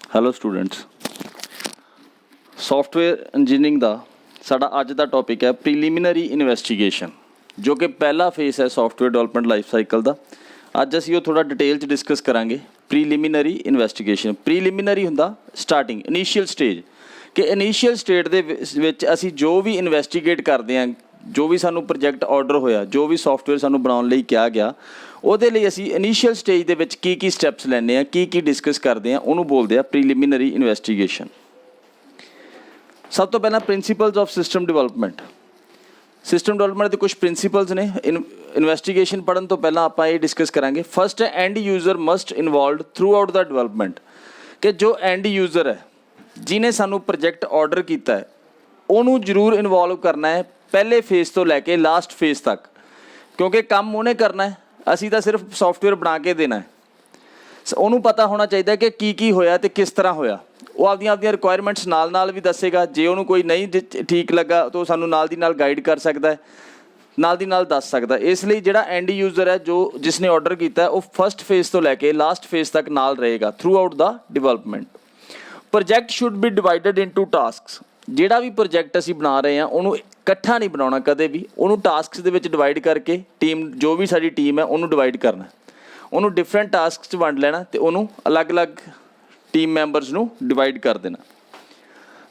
Hello students, software engineering ਦਾ ਸਾਡਾ ਅੱਜ ਦਾ topic ਹੈ ਪ੍ਰੀਲਿਮਿਨਰੀ ਇਨਵੈਸਟੀਗੇਸ਼ਨ, ਜੋ ਕਿ ਪਹਿਲਾ ਫੇਸ ਹੈ ਸੌਫਟਵੇਅਰ ਡਿਵੈਲਪਮੈਂਟ ਲਾਈਫ ਸਾਈਕਲ ਦਾ। ਅੱਜ ਅਸੀਂ ਉਹ ਥੋੜ੍ਹਾ ਡਿਟੇਲ 'ਚ ਡਿਸਕਸ ਕਰਾਂਗੇ। ਪ੍ਰੀਲਿਮਿਨਰੀ ਇਨਵੈਸਟੀਗੇਸ਼ਨ, ਪ੍ਰੀਲਿਮਿਨਰੀ ਹੁੰਦਾ ਸਟਾਰਟਿੰਗ, ਇਨੀਸ਼ੀਅਲ ਸਟੇਜ, ਕਿ ਇਨੀਸ਼ੀਅਲ ਸਟੇਟ ਦੇ ਵਿੱਚ ਅਸੀਂ ਜੋ ਵੀ ਇਨਵੈਸਟੀਗੇਟ ਕਰਦੇ ਹਾਂ, ਜੋ ਵੀ ਸਾਨੂੰ ਪ੍ਰੋਜੈਕਟ ਆਰਡਰ ਹੋਇਆ, ਜੋ ਵੀ ਸੌਫਟਵੇਅਰ ਸਾਨੂੰ ਬਣਾਉਣ ਲਈ ਕਿਹਾ ਗਿਆ, ਉਹਦੇ ਲਈ ਅਸੀਂ ਇਨੀਸ਼ੀਅਲ ਸਟੇਜ ਦੇ ਵਿੱਚ ਕੀ ਸਟੈਪਸ ਲੈਂਦੇ ਹਾਂ, ਕੀ ਡਿਸਕਸ ਕਰਦੇ ਹਾਂ, ਉਹਨੂੰ ਬੋਲਦੇ ਆ ਪ੍ਰੀਲਿਮਿਨਰੀ ਇਨਵੈਸਟੀਗੇਸ਼ਨ। ਸਭ ਤੋਂ ਪਹਿਲਾਂ principals of system development. System development ਦੇ ਕੁਝ ਪ੍ਰਿੰਸੀਪਲਸ ਨੇ। ਇਨਵੈਸਟੀਗੇਸ਼ਨ ਪੜ੍ਹਨ ਤੋਂ ਪਹਿਲਾਂ ਆਪਾਂ ਇਹ ਡਿਸਕਸ ਕਰਾਂਗੇ। ਫਸਟ ਹੈ and user must involved through out the development, ਕਿ ਜੋ ਐਂਡ ਯੂਜ਼ਰ ਹੈ, ਜਿਹਨੇ ਸਾਨੂੰ ਪ੍ਰੋਜੈਕਟ ਆਰਡਰ ਕੀਤਾ ਹੈ, ਉਹਨੂੰ ਜ਼ਰੂਰ ਇਨਵੋਲਵ ਕਰਨਾ ਹੈ ਪਹਿਲੇ ਫੇਜ਼ ਤੋਂ ਲੈ ਕੇ ਲਾਸਟ ਫੇਜ਼ ਤੱਕ, ਕਿਉਂਕਿ ਕੰਮ ਉਹਨੇ ਕਰਨਾ ਹੈ, ਅਸੀਂ ਤਾਂ ਸਿਰਫ ਸੌਫਟਵੇਅਰ ਬਣਾ ਕੇ ਦੇਣਾ ਹੈ। ਉਹਨੂੰ ਪਤਾ ਹੋਣਾ ਚਾਹੀਦਾ ਕਿ ਕੀ ਹੋਇਆ ਅਤੇ ਕਿਸ ਤਰ੍ਹਾਂ ਹੋਇਆ। ਉਹ ਆਪਦੀਆਂ ਰਿਕੁਆਇਰਮੈਂਟਸ ਨਾਲ ਵੀ ਦੱਸੇਗਾ। ਜੇ ਉਹਨੂੰ ਕੋਈ ਨਹੀਂ ਠੀਕ ਲੱਗਾ ਤਾਂ ਉਹ ਸਾਨੂੰ ਨਾਲ ਦੀ ਨਾਲ ਗਾਈਡ ਕਰ ਸਕਦਾ ਹੈ, ਨਾਲ ਦੀ ਨਾਲ ਦੱਸ ਸਕਦਾ। ਇਸ ਲਈ ਜਿਹੜਾ ਐਂਡ ਯੂਜ਼ਰ ਹੈ, ਜਿਸਨੇ ਆਰਡਰ ਕੀਤਾ, ਉਹ ਫਸਟ ਫੇਜ਼ ਤੋਂ ਲੈ ਕੇ ਲਾਸਟ ਫੇਜ਼ ਤੱਕ ਨਾਲ ਰਹੇਗਾ throughout the development. Project should be divided into tasks. ਜਿਹੜਾ ਵੀ ਪ੍ਰੋਜੈਕਟ ਅਸੀਂ ਬਣਾ ਰਹੇ ਹਾਂ, ਉਹਨੂੰ ਇਕੱਠਾ ਨਹੀਂ ਬਣਾਉਣਾ ਕਦੇ ਵੀ, ਉਹਨੂੰ ਟਾਸਕਸ ਦੇ ਵਿੱਚ ਡਿਵਾਈਡ ਕਰਕੇ ਟੀਮ, ਜੋ ਵੀ ਸਾਡੀ ਟੀਮ ਹੈ, ਉਹਨੂੰ ਡਿਵਾਈਡ ਕਰਨਾ, ਉਹਨੂੰ ਡਿਫਰੈਂਟ ਟਾਸਕਸ 'ਚ ਵੰਡ ਲੈਣਾ ਅਤੇ ਉਹਨੂੰ ਅਲੱਗ-ਅਲੱਗ ਟੀਮ ਮੈਂਬਰਸ ਨੂੰ ਡਿਵਾਈਡ ਕਰ ਦੇਣਾ।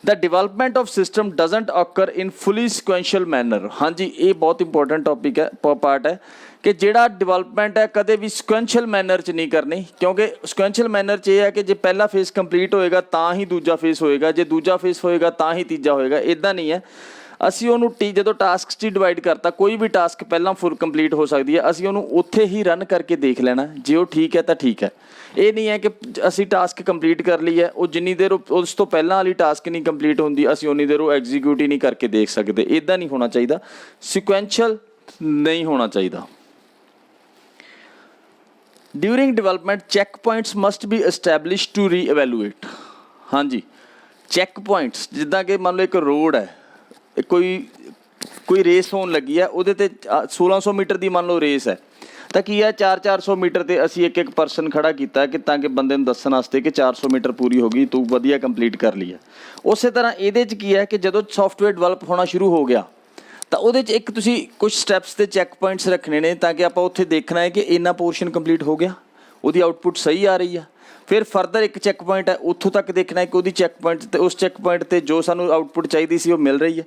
The development of system doesn't occur in fully sequential manner. ਹਾਂਜੀ, ਇਹ ਬਹੁਤ ਇੰਪੋਰਟੈਂਟ ਟੌਪਿਕ ਹੈ, ਪਾਰਟ ਹੈ, ਕਿ ਜਿਹੜਾ ਡਿਵੈਲਪਮੈਂਟ ਹੈ ਕਦੇ ਵੀ ਸਿਕੁਐਂਸ਼ੀਅਲ ਮੈਨਰ 'ਚ ਨਹੀਂ ਕਰਨੀ, ਕਿਉਂਕਿ ਸਿਕੁਐਂਸ਼ੀਅਲ ਮੈਨਰ 'ਚ ਇਹ ਹੈ ਕਿ ਜੇ ਪਹਿਲਾ ਫੇਜ਼ ਕੰਪਲੀਟ ਹੋਏਗਾ ਤਾਂ ਹੀ ਦੂਜਾ ਫੇਜ਼ ਹੋਏਗਾ, ਜੇ ਦੂਜਾ ਫੇਜ਼ ਹੋਏਗਾ ਤਾਂ ਹੀ ਤੀਜਾ ਹੋਏਗਾ। ਇੱਦਾਂ ਨਹੀਂ ਹੈ। ਅਸੀਂ ਉਹਨੂੰ ਜਦੋਂ ਟਾਸਕਸ 'ਚ ਡਿਵਾਈਡ ਕਰਤਾ, ਕੋਈ ਵੀ ਟਾਸਕ ਪਹਿਲਾਂ ਫੁੱਲ ਕੰਪਲੀਟ ਹੋ ਸਕਦੀ ਹੈ, ਅਸੀਂ ਉਹਨੂੰ ਉੱਥੇ ਹੀ ਰਨ ਕਰਕੇ ਦੇਖ ਲੈਣਾ। ਜੇ ਉਹ ਠੀਕ ਹੈ ਤਾਂ ਠੀਕ ਹੈ। ਇਹ ਨਹੀਂ ਹੈ ਕਿ ਅਸੀਂ ਟਾਸਕ ਕੰਪਲੀਟ ਕਰ ਲਈ ਹੈ, ਉਹ ਜਿੰਨੀ ਦੇਰ ਉਸ ਤੋਂ ਪਹਿਲਾਂ ਵਾਲੀ ਟਾਸਕ ਨਹੀਂ ਕੰਪਲੀਟ ਹੁੰਦੀ, ਅਸੀਂ ਉਨੀ ਦੇਰ ਉਹ ਐਗਜ਼ੀਕਿਊਟ ਹੀ ਨਹੀਂ ਕਰਕੇ ਦੇਖ ਸਕਦੇ। ਇੱਦਾਂ ਨਹੀਂ ਹੋਣਾ ਚਾਹੀਦਾ, ਸਿਕੁਐਂਸ਼ੀਅਲ ਨਹੀਂ ਹੋਣਾ ਚਾਹੀਦਾ। During development check points must be establish to reevaluate. ਹਾਂਜੀ, ਚੈੱਕ ਪੁਆਇੰਟਸ, ਜਿੱਦਾਂ ਕਿ ਮੰਨ ਲਓ ਇੱਕ ਰੋਡ ਹੈ, ਕੋਈ ਰੇਸ ਹੋਣ ਲੱਗੀ ਹੈ, ਉਹਦੇ 'ਤੇ 1600 ਮੀਟਰ ਦੀ ਮੰਨ ਲਓ ਰੇਸ ਹੈ, ਤਾਂ ਕੀ ਹੈ 400 ਮੀਟਰ 'ਤੇ ਅਸੀਂ ਇੱਕ ਪਰਸਨ ਖੜ੍ਹਾ ਕੀਤਾ ਕਿ ਤਾਂ ਕਿ ਬੰਦੇ ਨੂੰ ਦੱਸਣ ਵਾਸਤੇ ਕਿ 400 ਮੀਟਰ ਪੂਰੀ ਹੋ ਗਈ, ਤੂੰ ਵਧੀਆ ਕੰਪਲੀਟ ਕਰ ਲਈ ਹੈ। ਉਸੇ ਤਰ੍ਹਾਂ ਇਹਦੇ 'ਚ ਕੀ ਹੈ ਕਿ ਜਦੋਂ ਸੌਫਟਵੇਅਰ ਡਿਵੈਲਪ ਹੋਣਾ ਸ਼ੁਰੂ ਹੋ ਗਿਆ ਤਾਂ ਉਹਦੇ 'ਚ ਇੱਕ ਤੁਸੀਂ ਕੁਝ ਸਟੈਪਸ 'ਤੇ ਚੈੱਕ ਪੁਆਇੰਟਸ ਰੱਖਣੇ ਨੇ, ਤਾਂ ਕਿ ਆਪਾਂ ਉੱਥੇ ਦੇਖਣਾ ਹੈ ਕਿ ਇੰਨਾ ਪੋਰਸ਼ਨ ਕੰਪਲੀਟ ਹੋ ਗਿਆ, ਉਹਦੀ ਆਊਟਪੁੱਟ ਸਹੀ ਆ ਰਹੀ ਆ। ਫਿਰ ਫਰਦਰ ਇੱਕ ਚੈੱਕ ਪੁਆਇੰਟ ਹੈ, ਉੱਥੋਂ ਤੱਕ ਦੇਖਣਾ ਹੈ ਕਿ ਉਹਦੀ ਚੈੱਕ ਪੁਆਇੰਟ 'ਤੇ, ਉਸ ਚੈੱਕ ਪੁਆਇੰਟ 'ਤੇ ਜੋ ਸਾਨੂੰ ਆਊਟਪੁੱਟ ਚਾਹੀਦੀ ਸੀ ਉਹ ਮਿਲ ਰਹੀ ਹੈ।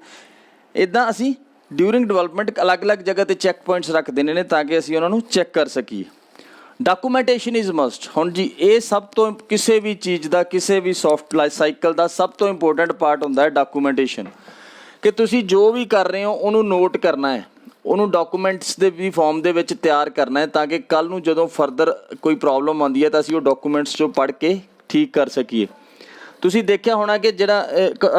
ਇੱਦਾਂ ਅਸੀਂ ਡਿਊਰਿੰਗ ਡਿਵੈਲਪਮੈਂਟ ਅਲੱਗ-ਅਲੱਗ ਜਗ੍ਹਾ 'ਤੇ ਚੈੱਕ ਪੁਆਇੰਟਸ ਰੱਖ ਦੇਣੇ ਨੇ, ਤਾਂ ਕਿ ਅਸੀਂ ਉਹਨਾਂ ਨੂੰ ਚੈੱਕ ਕਰ ਸਕੀਏ। Documentation is must. ਹੁਣ ਜੀ, ਇਹ ਸਭ ਤੋਂ ਕਿਸੇ ਵੀ ਚੀਜ਼ ਦਾ, ਕਿਸੇ ਵੀ ਸੌਫਟ ਲਾਈਫ ਸਾਈਕਲ ਦਾ ਸਭ ਤੋਂ ਇੰਪੋਰਟੈਂਟ ਪਾਰਟ ਹੁੰਦਾ ਹੈ ਡਾਕੂਮੈਂਟੇਸ਼ਨ, ਕਿ ਤੁਸੀਂ ਜੋ ਵੀ ਕਰ ਰਹੇ ਹੋ ਉਹਨੂੰ ਨੋਟ ਕਰਨਾ ਹੈ, ਉਹਨੂੰ ਡਾਕੂਮੈਂਟਸ ਦੇ ਵੀ ਫਾਰਮ ਦੇ ਵਿੱਚ ਤਿਆਰ ਕਰਨਾ ਹੈ, ਤਾਂ ਕਿ ਕੱਲ੍ਹ ਨੂੰ ਜਦੋਂ ਫਰਦਰ ਕੋਈ ਪ੍ਰੋਬਲਮ ਆਉਂਦੀ ਹੈ ਤਾਂ ਅਸੀਂ ਉਹ ਡਾਕੂਮੈਂਟਸ 'ਚੋਂ ਪੜ੍ਹ ਕੇ ਠੀਕ ਕਰ ਸਕੀਏ। ਤੁਸੀਂ ਦੇਖਿਆ ਹੋਣਾ ਕਿ ਜਿਹੜਾ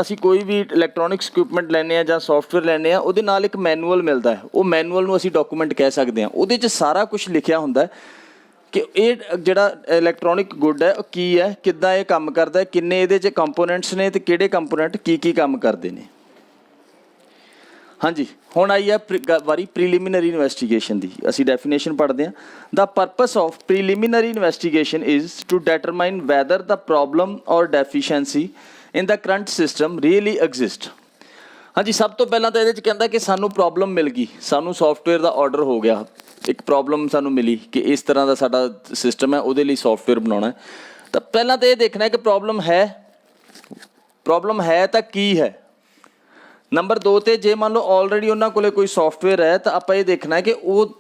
ਅਸੀਂ ਕੋਈ ਵੀ ਇਲੈਕਟ੍ਰੋਨਿਕਸ ਇਕੁਇਪਮੈਂਟ ਲੈਂਦੇ ਹਾਂ ਜਾਂ ਸੌਫਟਵੇਅਰ ਲੈਂਦੇ ਹਾਂ, ਉਹਦੇ ਨਾਲ ਇੱਕ ਮੈਨੂਅਲ ਮਿਲਦਾ ਹੈ। ਉਹ ਮੈਨੂਅਲ ਨੂੰ ਅਸੀਂ ਡਾਕੂਮੈਂਟ ਕਹਿ ਸਕਦੇ ਹਾਂ। ਉਹਦੇ 'ਚ ਸਾਰਾ ਕੁਛ ਲਿਖਿਆ ਹੁੰਦਾ ਕਿ ਇਹ ਜਿਹੜਾ ਇਲੈਕਟ੍ਰੋਨਿਕ ਗੁੱਡ ਹੈ ਉਹ ਕੀ ਹੈ, ਕਿੱਦਾਂ ਇਹ ਕੰਮ ਕਰਦਾ, ਕਿੰਨੇ ਇਹਦੇ 'ਚ ਕੰਪੋਨੈਂਟਸ ਨੇ ਅਤੇ ਕਿਹੜੇ ਕੰਪੋਨੈਂਟ ਕੀ ਕੰਮ ਕਰਦੇ ਨੇ। ਹਾਂਜੀ, ਹੁਣ ਆਈ ਹੈ ਵਾਰੀ ਪ੍ਰੀਲਿਮਿਨਰੀ ਇਨਵੈਸਟੀਗੇਸ਼ਨ ਦੀ। ਅਸੀਂ ਡੈਫੀਨੇਸ਼ਨ ਪੜ੍ਹਦੇ ਹਾਂ। The purpose of preliminary investigation is to determine whether the problem or deficiency in the current system really exist. ਹਾਂਜੀ, ਸਭ ਤੋਂ ਪਹਿਲਾਂ ਤਾਂ ਇਹਦੇ 'ਚ ਕਹਿੰਦਾ ਕਿ ਸਾਨੂੰ ਪ੍ਰੋਬਲਮ ਮਿਲ ਗਈ, ਸਾਨੂੰ ਸੌਫਟਵੇਅਰ ਦਾ ਆਰਡਰ ਹੋ ਗਿਆ, ਇੱਕ ਪ੍ਰੋਬਲਮ ਸਾਨੂੰ ਮਿਲੀ ਕਿ ਇਸ ਤਰ੍ਹਾਂ ਦਾ ਸਾਡਾ ਸਿਸਟਮ ਹੈ, ਉਹਦੇ ਲਈ ਸੌਫਟਵੇਅਰ ਬਣਾਉਣਾ। ਤਾਂ ਪਹਿਲਾਂ ਤਾਂ ਇਹ ਦੇਖਣਾ ਕਿ ਪ੍ਰੋਬਲਮ ਹੈ ਤਾਂ ਕੀ ਹੈ। ਨੰਬਰ 2 'ਤੇ ਜੇ ਮੰਨ ਲਓ ਆਲਰੇਡੀ ਉਹਨਾਂ ਕੋਲ ਕੋਈ ਸੌਫਟਵੇਅਰ ਹੈ, ਤਾਂ ਆਪਾਂ ਇਹ ਦੇਖਣਾ ਕਿ ਉਹ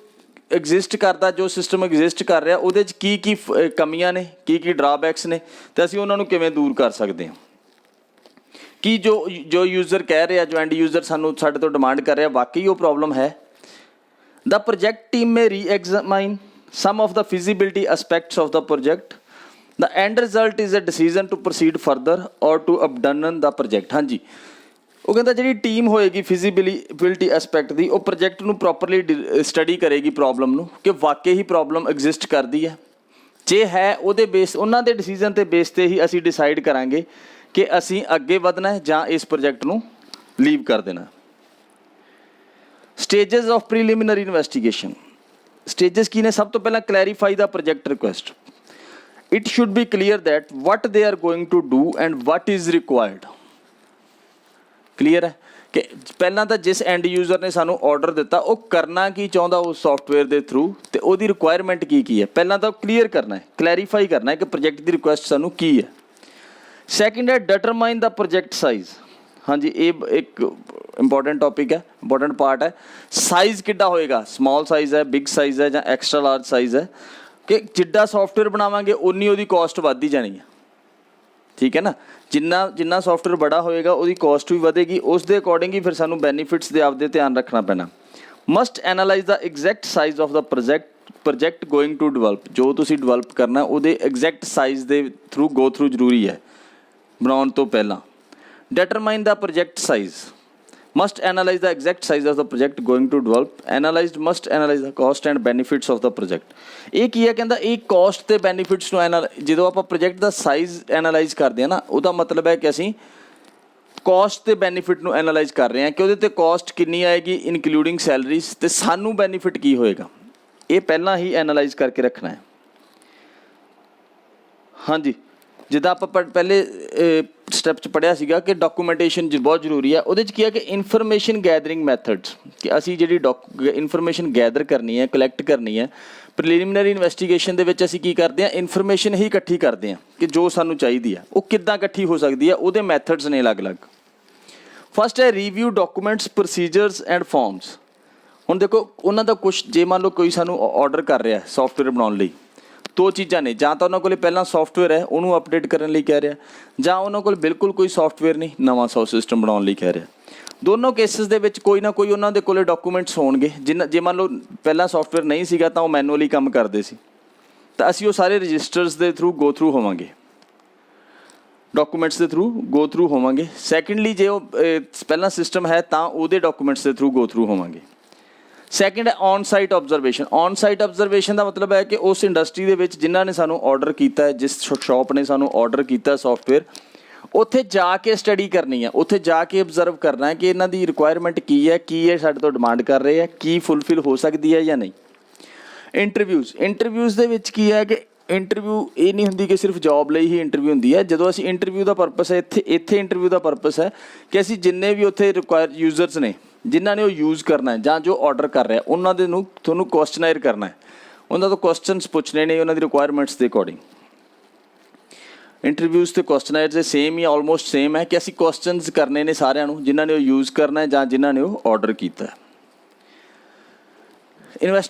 ਐਗਜ਼ਿਸਟ ਕਰਦਾ, ਜੋ ਸਿਸਟਮ ਐਗਜ਼ਿਸਟ ਕਰ ਰਿਹਾ, ਉਹਦੇ 'ਚ ਕੀ ਕਮੀਆਂ ਨੇ, ਕੀ ਡਰਾਬੈਕਸ ਨੇ, ਅਤੇ ਅਸੀਂ ਉਹਨਾਂ ਨੂੰ ਕਿਵੇਂ ਦੂਰ ਕਰ ਸਕਦੇ ਹਾਂ। ਕੀ ਜੋ ਯੂਜ਼ਰ ਕਹਿ ਰਿਹਾ, ਜੋ ਐਂਡ ਯੂਜ਼ਰ ਸਾਡੇ ਤੋਂ ਡਿਮਾਂਡ ਕਰ ਰਿਹਾ, ਵਾਕਈ ਉਹ ਪ੍ਰੋਬਲਮ ਹੈ। The project team may re-examine some of the feasibility aspects of the project. The end result is a decision to proceed further or to abandon the project. ਹਾਂਜੀ, ਉਹ ਕਹਿੰਦਾ ਜਿਹੜੀ ਟੀਮ ਹੋਏਗੀ ਫਿਜ਼ੀਬਿਲਿਟੀ ਐਸਪੈਕਟ ਦੀ, ਉਹ ਪ੍ਰੋਜੈਕਟ ਨੂੰ properly study ਕਰੇਗੀ problem ਨੂੰ, ਕਿ ਵਾਕਈ ਹੀ ਪ੍ਰੋਬਲਮ ਐਗਜ਼ਿਸਟ ਕਰਦੀ ਹੈ। ਜੇ ਹੈ, ਉਹਦੇ ਬੇਸ, ਉਹਨਾਂ ਦੇ ਡਿਸੀਜ਼ਨ 'ਤੇ ਬੇਸ 'ਤੇ ਹੀ ਅਸੀਂ ਡਿਸਾਈਡ ਕਰਾਂਗੇ ਕਿ ਅਸੀਂ ਅੱਗੇ ਵਧਣਾ ਜਾਂ ਇਸ ਪ੍ਰੋਜੈਕਟ ਨੂੰ ਲੀਵ ਕਰ ਦੇਣਾ। Stages of preliminary investigation. Stages ਕੀ ਨੇ? ਸਭ ਤੋਂ ਪਹਿਲਾਂ clarify the project request. it should be clear that what they are going to do and what is required. Clear है कि ਪਹਿਲਾਂ ਤਾਂ ਜਿਸ ਐਂਡ ਯੂਜ਼ਰ ਨੇ ਸਾਨੂੰ ਆਰਡਰ ਦਿੱਤਾ ਉਹ ਕਰਨਾ ਕੀ ਚਾਹੁੰਦਾ ਉਸ ਸੌਫਟਵੇਅਰ ਦੇ ਥਰੂ ਤੇ ਉਹਦੀ ਰਿਕੁਆਇਰਮੈਂਟ ਕੀ ਹੈ, ਪਹਿਲਾਂ ਤਾਂ ਕਲੀਅਰ ਕਰਨਾ ਹੈ, ਕਲੈਰੀਫਾਈ ਕਰਨਾ ਹੈ ਕਿ ਪ੍ਰੋਜੈਕਟ ਦੀ ਰਿਕੁਐਸਟ ਸਾਨੂੰ ਕੀ ਹੈ। ਸੈਕਿੰਡ ਹੈ ਡਿਟਰਮਾਈਨ ਦਾ ਪ੍ਰੋਜੈਕਟ ਸਾਈਜ਼। ਹਾਂਜੀ, ਇਹ ਇੱਕ ਇੰਪੋਰਟੈਂਟ ਟੌਪਿਕ ਹੈ, ਇੰਪੋਰਟੈਂਟ ਪਾਰਟ ਹੈ। ਸਾਈਜ਼ ਕਿੱਡਾ ਹੋਏਗਾ, ਸਮੋਲ ਸਾਈਜ਼ ਹੈ, ਬਿਗ ਸਾਈਜ਼ ਹੈ ਜਾਂ ਐਕਸਟਰਾ ਲਾਰਜ ਸਾਈਜ਼ ਹੈ, ਕਿ ਜਿੱਡਾ ਸੌਫਟਵੇਅਰ ਬਣਾਵਾਂਗੇ ਉਨੀ ਉਹਦੀ ਕੋਸਟ ਵੱਧਦੀ ਜਾਣੀ ਹੈ। ਠੀਕ ਹੈ ਨਾ, ਜਿੰਨਾ ਸੌਫਟਵੇਅਰ ਬੜਾ ਹੋਏਗਾ ਉਹਦੀ ਕੋਸਟ ਵੀ ਵਧੇਗੀ, ਉਸ ਦੇ ਅਕੋਰਡਿੰਗ ਹੀ ਫਿਰ ਸਾਨੂੰ ਬੈਨੀਫਿਟਸ ਦੇ ਆਪਦੇ ਧਿਆਨ ਰੱਖਣਾ ਪੈਣਾ। Must analyze the exact size of the project going to develop. ਜੋ ਤੁਸੀਂ ਡਿਵੈਲਪ ਕਰਨਾ ਉਹਦੇ ਐਗਜ਼ੈਕਟ ਸਾਈਜ਼ ਦੇ ਥਰੂ ਗੋ ਥਰੂ ਜ਼ਰੂਰੀ ਹੈ ਬਣਾਉਣ ਤੋਂ ਪਹਿਲਾਂ। Determine the project size. must analyze the exact size of the project going to develop. Must analyze the cost and benefits of the project. ਇਹ ਕੀ ਹੈ, ਕਹਿੰਦਾ ਇਹ cost ਤੇ benefits ਨੂੰ ਜਦੋਂ ਆਪਾਂ project ਦਾ size analyze ਕਰਦੇ ਹਾਂ ਨਾ, ਉਹਦਾ ਮਤਲਬ ਹੈ ਕਿ ਅਸੀਂ cost ਤੇ benefit ਨੂੰ analyze ਕਰ ਰਹੇ ਹਾਂ ਕਿ ਉਹਦੇ ਤੇ cost ਕਿੰਨੀ ਆਏਗੀ including salaries ਤੇ ਸਾਨੂੰ benefit ਕੀ ਹੋਏਗਾ, ਇਹ ਪਹਿਲਾਂ ਹੀ analyze ਕਰਕੇ ਰੱਖਣਾ ਹੈ। ਹਾਂਜੀ, ਜਿੱਦਾਂ ਆਪਾਂ ਪਹਿਲੇ ਸਟੈਪ 'ਚ ਪੜ੍ਹਿਆ ਸੀਗਾ ਕਿ ਡਾਕੂਮੈਂਟੇਸ਼ਨ ਬਹੁਤ ਜ਼ਰੂਰੀ ਹੈ। ਉਹਦੇ 'ਚ ਕੀ ਹੈ ਕਿ ਇਨਫੋਰਮੇਸ਼ਨ ਗੈਦਰਿੰਗ ਮੈਥਡਸ, ਕਿ ਅਸੀਂ ਜਿਹੜੀ ਇਨਫੋਰਮੇਸ਼ਨ ਗੈਦਰ ਕਰਨੀ ਹੈ, ਕਲੈਕਟ ਕਰਨੀ ਹੈ। ਪ੍ਰੀਲਿਮਿਨਰੀ ਇਨਵੈਸਟੀਗੇਸ਼ਨ ਦੇ ਵਿੱਚ ਅਸੀਂ ਕੀ ਕਰਦੇ ਹਾਂ, ਇਨਫੋਰਮੇਸ਼ਨ ਹੀ ਇਕੱਠੀ ਕਰਦੇ ਹਾਂ ਕਿ ਜੋ ਸਾਨੂੰ ਚਾਹੀਦੀ ਹੈ। ਉਹ ਕਿੱਦਾਂ ਇਕੱਠੀ ਹੋ ਸਕਦੀ ਹੈ, ਉਹਦੇ ਮੈਥਡਸ ਨੇ ਅਲੱਗ-ਅਲੱਗ। ਫਸਟ ਹੈ review documents, procedures and farms. ਹੁਣ ਦੇਖੋ ਉਹਨਾਂ ਦਾ ਕੁਛ, ਜੇ ਮੰਨ ਲਓ ਕੋਈ ਸਾਨੂੰ ਆਰਡਰ ਕਰ ਰਿਹਾ ਸੌਫਟਵੇਅਰ ਬਣਾਉਣ ਲਈ, ਦੋ ਚੀਜ਼ਾਂ ਨੇ, ਜਾਂ ਤਾਂ ਉਹਨਾਂ ਕੋਲ ਪਹਿਲਾਂ ਸੌਫਟਵੇਅਰ ਹੈ ਉਹਨੂੰ ਅਪਡੇਟ ਕਰਨ ਲਈ ਕਹਿ ਰਿਹਾ, ਜਾਂ ਉਹਨਾਂ ਕੋਲ ਬਿਲਕੁਲ ਕੋਈ ਸੌਫਟਵੇਅਰ ਨਹੀਂ, ਨਵਾਂ ਸਿਸਟਮ ਬਣਾਉਣ ਲਈ ਕਹਿ ਰਿਹਾ। ਦੋਨੋਂ ਕੇਸਿਸ ਦੇ ਵਿੱਚ ਕੋਈ ਨਾ ਕੋਈ ਉਹਨਾਂ ਦੇ ਕੋਲ ਡਾਕੂਮੈਂਟਸ ਹੋਣਗੇ। ਜੇ ਮੰਨ ਲਓ ਪਹਿਲਾਂ ਸੌਫਟਵੇਅਰ ਨਹੀਂ ਸੀਗਾ ਤਾਂ ਉਹ ਮੈਨੂਅਲੀ ਕੰਮ ਕਰਦੇ ਸੀ, ਤਾਂ ਅਸੀਂ ਉਹ ਸਾਰੇ ਰਜਿਸਟਰਸ ਦੇ ਥਰੂ ਗੋ ਥਰੂ ਹੋਵਾਂਗੇ, ਡਾਕੂਮੈਂਟਸ ਦੇ ਥਰੂ ਗੋ ਥਰੂ ਹੋਵਾਂਗੇ। ਸੈਕਿੰਡਲੀ ਜੇ ਉਹ ਪਹਿਲਾਂ ਸਿਸਟਮ ਹੈ ਤਾਂ ਉਹਦੇ ਡਾਕੂਮੈਂਟਸ ਦੇ ਥਰੂ ਗੋ ਥਰੂ ਹੋਵਾਂਗੇ। ਸੈਕਿੰਡ ਹੈ on site observation. On site observation ਦਾ ਮਤਲਬ ਹੈ ਕਿ ਉਸ ਇੰਡਸਟਰੀ ਦੇ ਵਿੱਚ ਜਿਨ੍ਹਾਂ ਨੇ ਸਾਨੂੰ ਆਰਡਰ ਕੀਤਾ ਹੈ, ਜਿਸ ਸ਼ੌਪ ਨੇ ਸਾਨੂੰ ਆਰਡਰ ਕੀਤਾ ਸੌਫਟਵੇਅਰ, ਉੱਥੇ ਜਾ ਕੇ ਸਟੱਡੀ ਕਰਨੀ ਹੈ, ਉੱਥੇ ਜਾ ਕੇ ਆਬਜ਼ਰਵ ਕਰਨਾ ਹੈ ਕਿ ਇਹਨਾਂ ਦੀ ਰਿਕੁਆਇਰਮੈਂਟ ਕੀ ਹੈ, ਕੀ ਇਹ ਸਾਡੇ ਤੋਂ ਡਿਮਾਂਡ ਕਰ ਰਹੇ ਹੈ, ਕੀ ਫੁੱਲਫਿਲ ਹੋ ਸਕਦੀ ਹੈ ਜਾਂ ਨਹੀਂ। ਇੰਟਰਵਿਊਜ਼ ਦੇ ਵਿੱਚ ਕੀ ਹੈ ਕਿ ਇੰਟਰਵਿਊ ਇਹ ਨਹੀਂ ਹੁੰਦੀ ਕਿ ਸਿਰਫ ਜੋਬ ਲਈ ਹੀ ਇੰਟਰਵਿਊ ਹੁੰਦੀ ਹੈ। ਜਦੋਂ ਅਸੀਂ ਇੰਟਰਵਿਊ ਦਾ ਪਰਪਸ ਹੈ ਇੱਥੇ ਇੰਟਰਵਿਊ ਦਾ ਪਰਪਸ ਹੈ ਕਿ ਅਸੀਂ ਜਿੰਨੇ ਵੀ ਉੱਥੇ ਯੂਜ਼ਰਸ ਨੇ ਜਿਨ੍ਹਾਂ ਨੇ ਉਹ ਯੂਜ਼ ਕਰਨਾ ਹੈ ਜਾਂ ਜੋ ਆਰਡਰ ਕਰ ਰਿਹਾ, ਉਹਨਾਂ ਦੇ ਨੂੰ ਤੁਹਾਨੂੰ ਕੁਐਸਚਨਾਇਰ ਕਰਨਾ ਹੈ, ਉਹਨਾਂ ਤੋਂ ਕੁਐਸਚਨਸ ਪੁੱਛਣੇ ਨੇ ਉਹਨਾਂ ਦੀ ਰਿਕੁਆਇਰਮੈਂਟਸ ਦੇ ਅਕੋਰਡਿੰਗ। ਇੰਟਰਵਿਊਜ਼ ਅਤੇ ਕੁਐਸਚਨਾਇਰ ਦੇ ਸੇਮ ਹੀ ਆਲਮੋਸਟ ਸੇਮ ਹੈ ਕਿ ਅਸੀਂ ਕੁਐਸਚਨਸ ਕਰਨੇ ਨੇ ਸਾਰਿਆਂ ਨੂੰ ਜਿਨ੍ਹਾਂ ਨੇ ਉਹ ਯੂਜ਼ ਕਰਨਾ ਹੈ ਜਾਂ ਜਿਨ੍ਹਾਂ ਨੇ ਉਹ ਆਰਡਰ ਕੀਤਾ ਹੈ।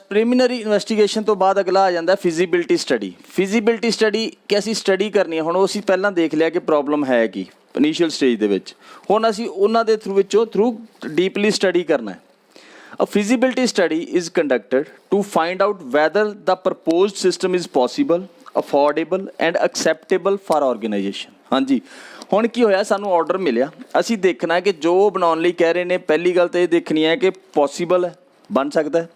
ਪ੍ਰੀਲਿਮਿਨਰੀ ਇਨਵੈਸਟੀਗੇਸ਼ਨ ਤੋਂ ਬਾਅਦ ਅਗਲਾ ਆ ਜਾਂਦਾ ਫਿਜ਼ੀਬਿਲਿਟੀ ਸਟੱਡੀ। ਫਿਜ਼ੀਬਿਲਿਟੀ ਸਟੱਡੀ ਕਿ ਅਸੀਂ ਸਟੱਡੀ ਕਰਨੀ ਹੈ। ਹੁਣ ਉਹ ਅਸੀਂ ਪਹਿਲਾਂ ਦੇਖ ਲਿਆ ਕਿ ਪ੍ਰੋਬਲਮ ਹੈ ਕੀ ਇਨੀਸ਼ੀਅਲ ਸਟੇਜ ਦੇ ਵਿੱਚ, ਹੁਣ ਅਸੀਂ ਉਹਨਾਂ ਦੇ ਥਰੂ ਡੀਪਲੀ ਸਟੱਡੀ ਕਰਨਾ ਹੈ। A feasibility study is conducted to find out whether the proposed system is possible, affordable and acceptable for organization. ਹਾਂਜੀ, ਹੁਣ ਕੀ ਹੋਇਆ, ਸਾਨੂੰ ਆਰਡਰ ਮਿਲਿਆ, ਅਸੀਂ ਦੇਖਣਾ ਹੈ ਕਿ ਜੋ ਬਣਾਉਣ ਲਈ ਕਹਿ ਰਹੇ ਨੇ, ਪਹਿਲੀ ਗੱਲ ਤਾਂ ਇਹ ਦੇਖਣੀ ਹੈ ਕਿ ਪੋਸੀਬਲ ਹੈ, ਬਣ ਸਕਦਾ ਹੈ,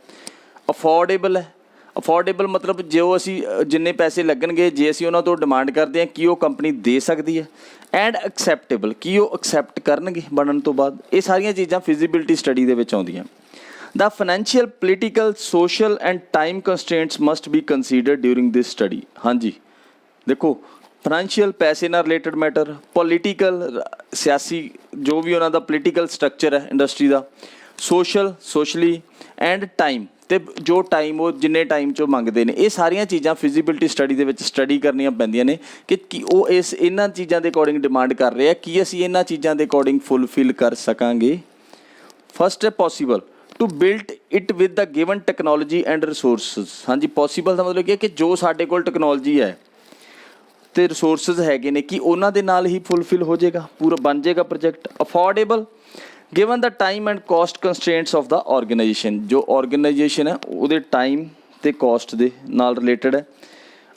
ਅਫੋਰਡੇਬਲ ਹੈ। ਅਫੋਰਡੇਬਲ ਮਤਲਬ ਜੋ ਅਸੀਂ ਜਿੰਨੇ ਪੈਸੇ ਲੱਗਣਗੇ ਜੇ ਅਸੀਂ ਉਹਨਾਂ ਤੋਂ ਡਿਮਾਂਡ ਕਰਦੇ ਹਾਂ ਕੀ ਉਹ ਕੰਪਨੀ ਦੇ ਸਕਦੀ ਹੈ, ਐਂਡ ਐਕਸੈਪਟੇਬਲ ਕੀ ਉਹ ਐਕਸੈਪਟ ਕਰਨਗੇ ਬਣਨ ਤੋਂ ਬਾਅਦ। ਇਹ ਸਾਰੀਆਂ ਚੀਜ਼ਾਂ ਫਿਜ਼ੀਬਿਲਿਟੀ ਸਟੱਡੀ ਦੇ ਵਿੱਚ ਆਉਂਦੀਆਂ। The financial, political, social and time constraints must be considered during this study. ਹਾਂਜੀ, ਦੇਖੋ ਫਾਈਨੈਂਸ਼ੀਅਲ ਪੈਸੇ ਨਾਲ ਰਿਲੇਟਡ ਮੈਟਰ, ਪੋਲੀਟੀਕਲ ਸਿਆਸੀ ਜੋ ਵੀ ਉਹਨਾਂ ਦਾ ਪੋਲੀਟੀਕਲ ਸਟਰਕਚਰ ਹੈ ਇੰਡਸਟਰੀ ਦਾ, ਸੋਸ਼ਲੀ ਐਂਡ ਟਾਈਮ, ਅਤੇ ਜੋ ਟਾਈਮ ਉਹ ਜਿੰਨੇ ਟਾਈਮ 'ਚੋਂ ਮੰਗਦੇ ਨੇ, ਇਹ ਸਾਰੀਆਂ ਚੀਜ਼ਾਂ ਫਿਜ਼ੀਬਿਲਿਟੀ ਸਟੱਡੀ ਦੇ ਵਿੱਚ ਸਟੱਡੀ ਕਰਨੀਆਂ ਪੈਂਦੀਆਂ ਨੇ ਕਿ ਉਹ ਇਹਨਾਂ ਚੀਜ਼ਾਂ ਦੇ ਅਕੋਰਡਿੰਗ ਡਿਮਾਂਡ ਕਰ ਰਹੇ ਆ, ਕੀ ਅਸੀਂ ਇਹਨਾਂ ਚੀਜ਼ਾਂ ਦੇ ਅਕੋਰਡਿੰਗ ਫੁੱਲਫਿਲ ਕਰ ਸਕਾਂਗੇ। ਫਸਟ ਹੈ possible to build it with the given technology and resources. ਹਾਂਜੀ, ਪੋਸੀਬਲ ਦਾ ਮਤਲਬ ਕੀ ਹੈ ਕਿ ਜੋ ਸਾਡੇ ਕੋਲ ਟੈਕਨੋਲੋਜੀ ਹੈ ਅਤੇ ਰਿਸੋਰਸਿਸ ਹੈਗੇ ਨੇ ਕਿ ਉਹਨਾਂ ਦੇ ਨਾਲ ਹੀ ਫੁੱਲਫਿਲ ਹੋ ਜਾਏਗਾ, ਪੂਰਾ ਬਣ ਜਾਏਗਾ project. Affordable given the time and cost constraints of the organization, ਜੋ ਆਰਗੇਨਾਈਜੇਸ਼ਨ ਹੈ ਉਹਦੇ ਟਾਈਮ ਅਤੇ ਕੋਸਟ ਦੇ ਨਾਲ ਰਿਲੇਟਡ ਹੈ।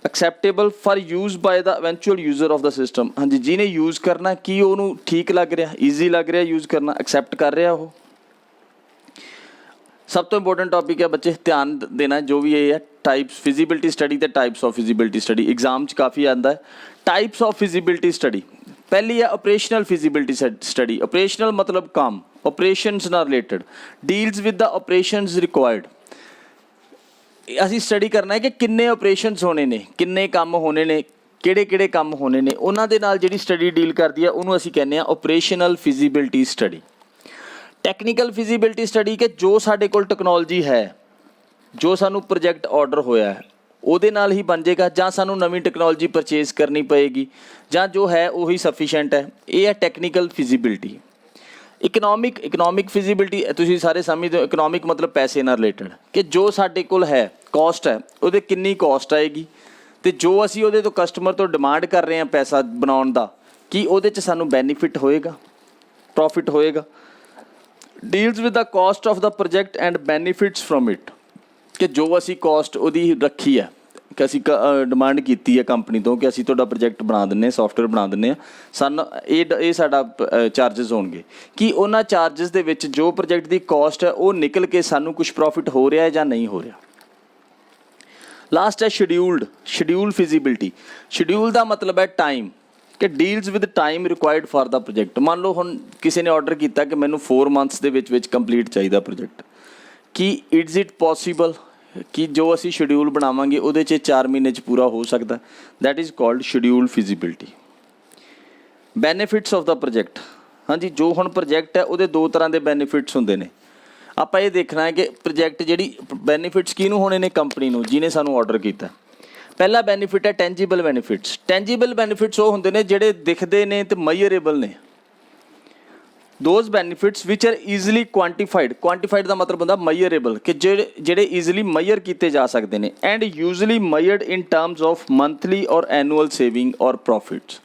Acceptable for use by the eventual user of the system. ਹਾਂਜੀ, ਜਿਹਨੇ ਯੂਜ਼ ਕਰਨਾ ਕੀ ਉਹਨੂੰ ਠੀਕ ਲੱਗ ਰਿਹਾ, ਈਜ਼ੀ ਲੱਗ ਰਿਹਾ ਯੂਜ਼ ਕਰਨਾ, ਐਕਸੈਪਟ ਕਰ ਰਿਹਾ ਉਹ। ਸਭ ਤੋਂ ਇੰਪੋਰਟੈਂਟ ਟੌਪਿਕ ਹੈ ਬੱਚੇ, ਧਿਆਨ ਦੇਣਾ ਜੋ ਵੀ ਇਹ ਹੈ, ਟਾਈਪਸ ਫਿਜ਼ੀਬਿਲਿਟੀ ਸਟੱਡੀ ਅਤੇ ਟਾਈਪਸ ਆਫ ਫਿਜ਼ੀਬਿਲਿਟੀ ਸਟੱਡੀ। ਐਗਜ਼ਾਮ 'ਚ ਕਾਫੀ ਆਉਂਦਾ ਹੈ। ਟਾਈਪਸ ਆਫ ਫਿਜ਼ੀਬਿਲਿਟੀ ਸਟੱਡੀ, ਪਹਿਲੀ ਹੈ ਆਪਰੇਸ਼ਨਲ ਫਿਜ਼ੀਬਿਲਿਟੀ ਸਟੱਡੀ। ਆਪਰੇਸ਼ਨਲ ਮਤਲਬ ਕੰਮ, ਆਪਰੇਸ਼ਨਸ ਨਾਲ related, deals with the operations required. ਅਸੀਂ ਸਟੱਡੀ ਕਰਨਾ ਹੈ ਕਿ ਕਿੰਨੇ ਆਪਰੇਸ਼ਨਸ ਹੋਣੇ ਨੇ, ਕਿੰਨੇ ਕੰਮ ਹੋਣੇ ਨੇ, ਕਿਹੜੇ ਕੰਮ ਹੋਣੇ ਨੇ, ਉਹਨਾਂ ਦੇ ਨਾਲ ਜਿਹੜੀ ਸਟੱਡੀ ਡੀਲ ਕਰਦੀ ਹੈ ਉਹਨੂੰ ਅਸੀਂ ਕਹਿੰਦੇ ਹਾਂ ਓਪਰੇਸ਼ਨਲ ਫਿਜ਼ੀਬਿਲਿਟੀ ਸਟੱਡੀ। ਟੈਕਨੀਕਲ ਫਿਜ਼ੀਬਿਲਿਟੀ ਸਟੱਡੀ ਕਿ ਜੋ ਸਾਡੇ ਕੋਲ ਟੈਕਨੋਲੋਜੀ ਹੈ, ਜੋ ਸਾਨੂੰ ਪ੍ਰੋਜੈਕਟ ਆਰਡਰ ਹੋਇਆ ਹੈ ਉਹਦੇ ਨਾਲ ਹੀ ਬਣ ਜਾਏਗਾ, ਜਾਂ ਸਾਨੂੰ ਨਵੀਂ ਟੈਕਨੋਲੋਜੀ ਪਰਚੇਜ਼ ਕਰਨੀ ਪਏਗੀ, ਜਾਂ ਜੋ ਹੈ ਉਹੀ ਸਫੀਸ਼ੀਐਂਟ ਹੈ। ਇਹ ਹੈ ਟੈਕਨੀਕਲ ਫਿਜ਼ੀਬਿਲਿਟੀ। ਇਕਨੋਮਿਕ ਫਿਜ਼ੀਬਿਲਿਟੀ ਤੁਸੀਂ ਸਾਰੇ ਸਮਝਦੇ ਹੋ। ਇਕਨੋਮਿਕ ਮਤਲਬ ਪੈਸੇ ਨਾਲ ਰਿਲੇਟਡ, ਕਿ ਜੋ ਸਾਡੇ ਕੋਲ ਹੈ ਕੋਸਟ ਹੈ ਉਹਦੇ ਕਿੰਨੀ ਕੋਸਟ ਆਏਗੀ, ਅਤੇ ਜੋ ਅਸੀਂ ਉਹਦੇ ਤੋਂ ਕਸਟਮਰ ਤੋਂ ਡਿਮਾਂਡ ਕਰ ਰਹੇ ਹਾਂ ਪੈਸਾ ਬਣਾਉਣ ਦਾ, ਕੀ ਉਹਦੇ 'ਚ ਸਾਨੂੰ ਬੈਨੀਫਿਟ ਹੋਏਗਾ, ਪ੍ਰੋਫਿਟ ਹੋਏਗਾ। Deals with the cost of the project and benefits from it, ਕਿ ਜੋ ਅਸੀਂ ਕੋਸਟ ਉਹਦੀ ਰੱਖੀ ਹੈ, ਕਿ ਅਸੀਂ ਡਿਮਾਂਡ ਕੀਤੀ ਹੈ ਕੰਪਨੀ ਤੋਂ ਕਿ ਅਸੀਂ ਤੁਹਾਡਾ ਪ੍ਰੋਜੈਕਟ ਬਣਾ ਦਿੰਦੇ ਹਾਂ, ਸੋਫਟਵੇਅਰ ਬਣਾ ਦਿੰਦੇ ਹਾਂ, ਸਾਨੂੰ ਇਹ ਸਾਡਾ ਚਾਰਜਸ ਹੋਣਗੇ, ਕਿ ਉਹਨਾਂ ਚਾਰਜਸ ਦੇ ਵਿੱਚ ਜੋ ਪ੍ਰੋਜੈਕਟ ਦੀ ਕੋਸਟ ਹੈ ਉਹ ਨਿਕਲ ਕੇ ਸਾਨੂੰ ਕੁਛ ਪ੍ਰੋਫਿਟ ਹੋ ਰਿਹਾ ਹੈ ਜਾਂ ਨਹੀਂ ਹੋ ਰਿਹਾ। ਲਾਸਟ ਹੈ ਸ਼ਡਿਊਲ ਫਿਜ਼ੀਬਿਲਿਟੀ। ਸ਼ਡਿਊਲ ਦਾ ਮਤਲਬ ਹੈ ਟਾਈਮ, ਕਿ deals with time required for the project. ਮੰਨ ਲਓ ਹੁਣ ਕਿਸੇ ਨੇ ਆਰਡਰ ਕੀਤਾ ਕਿ ਮੈਨੂੰ 4 ਮੰਥਸ ਦੇ ਵਿੱਚ ਕੰਪਲੀਟ ਚਾਹੀਦਾ project, Ki it's it possible ਕਿ ਜੋ ਅਸੀਂ ਸ਼ਡਿਊਲ ਬਣਾਵਾਂਗੇ ਉਹਦੇ 'ਚ 4 ਮਹੀਨੇ 'ਚ ਪੂਰਾ ਹੋ ਸਕਦਾ। That is called schedule feasibility. Benefits of the project. ਹਾਂਜੀ, ਜੋ ਹੁਣ ਪ੍ਰੋਜੈਕਟ ਹੈ ਉਹਦੇ 2 ਤਰ੍ਹਾਂ ਦੇ ਬੈਨੀਫਿਟਸ ਹੁੰਦੇ ਨੇ। ਆਪਾਂ ਇਹ ਦੇਖਣਾ ਹੈ ਕਿ ਪ੍ਰੋਜੈਕਟ ਜਿਹੜੀ ਬੈਨੀਫਿਟਸ ਕਿਹਨੂੰ ਹੋਣੇ ਨੇ, ਕੰਪਨੀ ਨੂੰ ਜਿਹਨੇ ਸਾਨੂੰ ਆਰਡਰ ਕੀਤਾ। ਪਹਿਲਾ ਬੈਨੀਫਿਟ ਹੈ ਟੈਂਜੀਬਲ ਬੈਨੀਫਿਟਸ। ਟੈਂਜੀਬਲ ਬੈਨੀਫਿਟਸ ਉਹ ਹੁੰਦੇ ਨੇ ਜਿਹੜੇ ਦਿਖਦੇ ਨੇ ਅਤੇ ਮੈਜ਼ਰੇਬਲ ਨੇ। Those benefits which are easily quantified ਦਾ ਮਤਲਬ ਹੁੰਦਾ ਮੈਜ਼ਰੇਬਲ, ਕਿ ਜਿਹੜੇ ਈਜ਼ੀਲੀ ਮੈਜ਼ਰ ਕੀਤੇ ਜਾ ਸਕਦੇ ਨੇ, and usually measured in terms of monthly or annual saving or profits.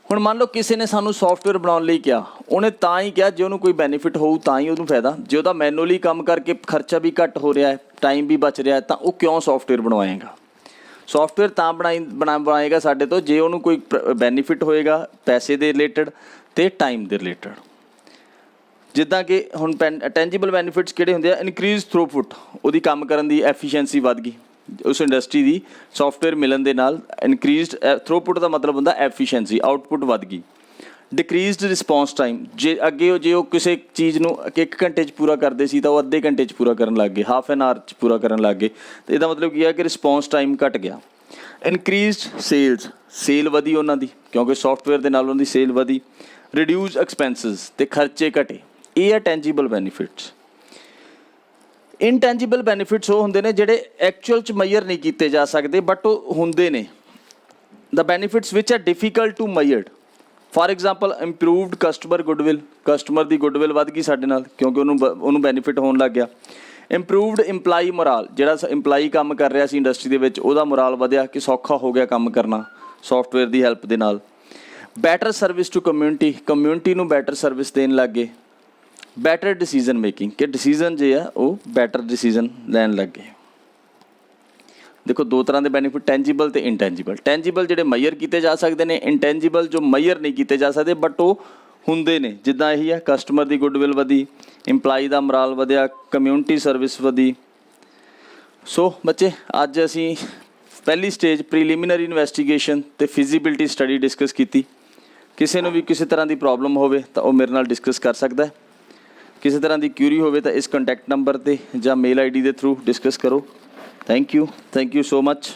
ਹੁਣ ਮੰਨ ਲਓ ਕਿਸੇ ਨੇ ਸਾਨੂੰ ਸੋਫਟਵੇਅਰ ਬਣਾਉਣ ਲਈ ਕਿਹਾ, ਉਹਨੇ ਤਾਂ ਹੀ ਕਿਹਾ ਜੇ ਉਹਨੂੰ ਕੋਈ ਬੈਨੀਫਿਟ ਹੋਊ ਤਾਂ ਹੀ ਉਹਨੂੰ ਫਾਇਦਾ। ਜੇ ਉਹਦਾ ਮੈਨੂਅਲੀ ਕੰਮ ਕਰਕੇ ਖਰਚਾ ਵੀ ਘੱਟ ਹੋ ਰਿਹਾ ਹੈ, ਟਾਈਮ ਵੀ ਬਚ ਰਿਹਾ ਹੈ, ਤਾਂ ਉਹ ਕਿਉਂ ਸੋਫਟਵੇਅਰ ਬਣਵਾਏਗਾ। ਸੋਫਟਵੇਅਰ ਤਾਂ ਬਣਾਏਗਾ ਸਾਡੇ ਤੋਂ ਜੇ ਉਹਨੂੰ ਕੋਈ ਬੈਨੀਫਿਟ ਹੋਏਗਾ ਪੈਸੇ ਦੇ ਰਿਲੇਟਡ ਅਤੇ ਟਾਈਮ ਦੇ ਰਿਲੇਟਡ। ਜਿੱਦਾਂ ਕਿ ਹੁਣ ਟੈਂਜੀਬਲ ਬੈਨੀਫਿਟਸ ਕਿਹੜੇ ਹੁੰਦੇ ਆ, ਇਨਕਰੀਜ਼ ਥਰੂਪੁੱਟ, ਉਹਦੀ ਕੰਮ ਕਰਨ ਦੀ ਐਫੀਸ਼ੀਐਂਸੀ ਵੱਧ ਗਈ ਉਸ ਇੰਡਸਟਰੀ ਦੀ ਸੋਫਟਵੇਅਰ ਮਿਲਣ ਦੇ ਨਾਲ। ਇਨਕਰੀਜ਼ਡ ਥਰੂਪੁੱਟ ਦਾ ਮਤਲਬ ਹੁੰਦਾ ਐਫੀਸ਼ੀਐਂਸੀ, ਆਊਟਪੁੱਟ ਵੱਧ ਗਈ। ਡਿਕਰੀਜ਼ਡ ਰਿਸਪੌਂਸ ਟਾਈਮ, ਜੇ ਉਹ ਕਿਸੇ ਚੀਜ਼ ਨੂੰ 1 ਘੰਟੇ 'ਚ ਪੂਰਾ ਕਰਦੇ ਸੀ ਤਾਂ ਉਹ ਅੱਧੇ ਘੰਟੇ 'ਚ ਪੂਰਾ ਕਰਨ ਲੱਗ ਗਏ, ਹਾਫ ਐਨ ਆਵਰ 'ਚ ਪੂਰਾ ਕਰਨ ਲੱਗ ਗਏ। ਅਤੇ ਇਹਦਾ ਮਤਲਬ ਕੀ ਹੈ ਕਿ ਰਿਸਪੌਂਸ ਟਾਈਮ ਘੱਟ ਗਿਆ। ਇਨਕਰੀਜ਼ਡ ਸੇਲ ਵਧੀ ਉਹਨਾਂ ਦੀ, ਕਿਉਂਕਿ ਸੋਫਟਵੇਅਰ ਦੇ ਨਾਲ ਉਹਨਾਂ ਦੀ ਸੇਲ ਵਧੀ। ਰਿਡਿਊਸ ਐਕਸਪੈਂਸਿਸ, ਅਤੇ ਖਰਚੇ ਘਟੇ। ਇਹ ਹੈ ਟੈਂਜੀਬਲ ਬੈਨੀਫਿਟਸ। ਇਨਟੈਂਜੀਬਲ ਬੈਨੀਫਿਟਸ ਉਹ ਹੁੰਦੇ ਨੇ ਜਿਹੜੇ ਐਕਚੁਅਲ 'ਚ ਮੈਜ਼ਰ ਨਹੀਂ ਕੀਤੇ ਜਾ ਸਕਦੇ ਬਟ ਉਹ ਹੁੰਦੇ ਨੇ। The benefits which are difficult to measured. For example improved customer goodwill, customer ਦੀ ਗੁੱਡਵਿਲ ਵੱਧ ਗਈ ਸਾਡੇ ਨਾਲ ਕਿਉਂਕਿ ਉਹਨੂੰ ਬੈਨੀਫਿਟ ਹੋਣ ਲੱਗ ਗਿਆ। ਇੰਪਰੂਵਡ ਇੰਪਲਾਈ ਮੋਰਾਲ, ਜਿਹੜਾ ਇੰਪਲਾਈ ਕੰਮ ਕਰ ਰਿਹਾ ਸੀ ਇੰਡਸਟਰੀ ਦੇ ਵਿੱਚ ਉਹਦਾ ਮੋਰਾਲ ਵਧਿਆ ਕਿ ਸੌਖਾ ਹੋ ਗਿਆ ਕੰਮ ਕਰਨਾ ਸੋਫਟਵੇਅਰ ਦੀ ਹੈਲਪ ਦੇ ਨਾਲ। ਬੈਟਰ ਸਰਵਿਸ ਟੂ ਕਮਿਊਨਿਟੀ ਨੂੰ ਬੈਟਰ ਸਰਵਿਸ ਦੇਣ ਲੱਗ ਗਏ। ਬੈਟਰ ਡਿਸੀਜ਼ਨ ਮੇਕਿੰਗ, ਕਿ ਡਿਸੀਜ਼ਨ ਜੇ ਆ ਉਹ ਬੈਟਰ ਡਿਸੀਜ਼ਨ ਲੈਣ ਲੱਗ ਗਏ। ਦੇਖੋ 2 ਤਰ੍ਹਾਂ ਦੇ ਬੈਨੀਫਿਟ, ਟੈਂਜੀਬਲ ਅਤੇ ਇਨਟੈਂਜੀਬਲ। ਟੈਂਜੀਬਲ ਜਿਹੜੇ ਮੈਜ਼ਰ ਕੀਤੇ ਜਾ ਸਕਦੇ ਨੇ, ਇਨਟੈਂਜੀਬਲ ਜੋ ਮੈਜ਼ਰ ਨਹੀਂ ਕੀਤੇ ਜਾ ਸਕਦੇ ਬਟ ਉਹ ਹੁੰਦੇ ਨੇ। ਜਿੱਦਾਂ ਇਹੀ ਹੈ, ਕਸਟਮਰ ਦੀ ਗੁੱਡਵਿਲ ਵਧੀ, ਇੰਪਲਾਈ ਦਾ ਮੋਰਾਲ ਵਧਿਆ, ਕਮਿਊਨਿਟੀ ਸਰਵਿਸ ਵਧੀ। ਸੋ ਬੱਚੇ ਅੱਜ ਅਸੀਂ ਪਹਿਲੀ ਸਟੇਜ ਪ੍ਰੀਲਿਮਿਨਰੀ ਇਨਵੈਸਟੀਗੇਸ਼ਨ ਅਤੇ ਫਿਜ਼ੀਬਿਲਿਟੀ ਸਟੱਡੀ ਡਿਸਕਸ ਕੀਤੀ। ਕਿਸੇ ਨੂੰ ਵੀ ਕਿਸੇ ਤਰ੍ਹਾਂ ਦੀ ਪ੍ਰੋਬਲਮ ਹੋਵੇ ਤਾਂ ਉਹ ਮੇਰੇ ਨਾਲ ਡਿਸਕਸ ਕਰ ਸਕਦਾ। ਕਿਸੇ ਤਰ੍ਹਾਂ ਦੀ ਕਿਊਰੀ ਹੋਵੇ ਤਾਂ ਇਸ ਕੰਟੈਕਟ ਨੰਬਰ 'ਤੇ ਜਾਂ ਮੇਲ ID ਦੇ ਥਰੂ ਡਿਸਕਸ ਕਰੋ। Thank you so much.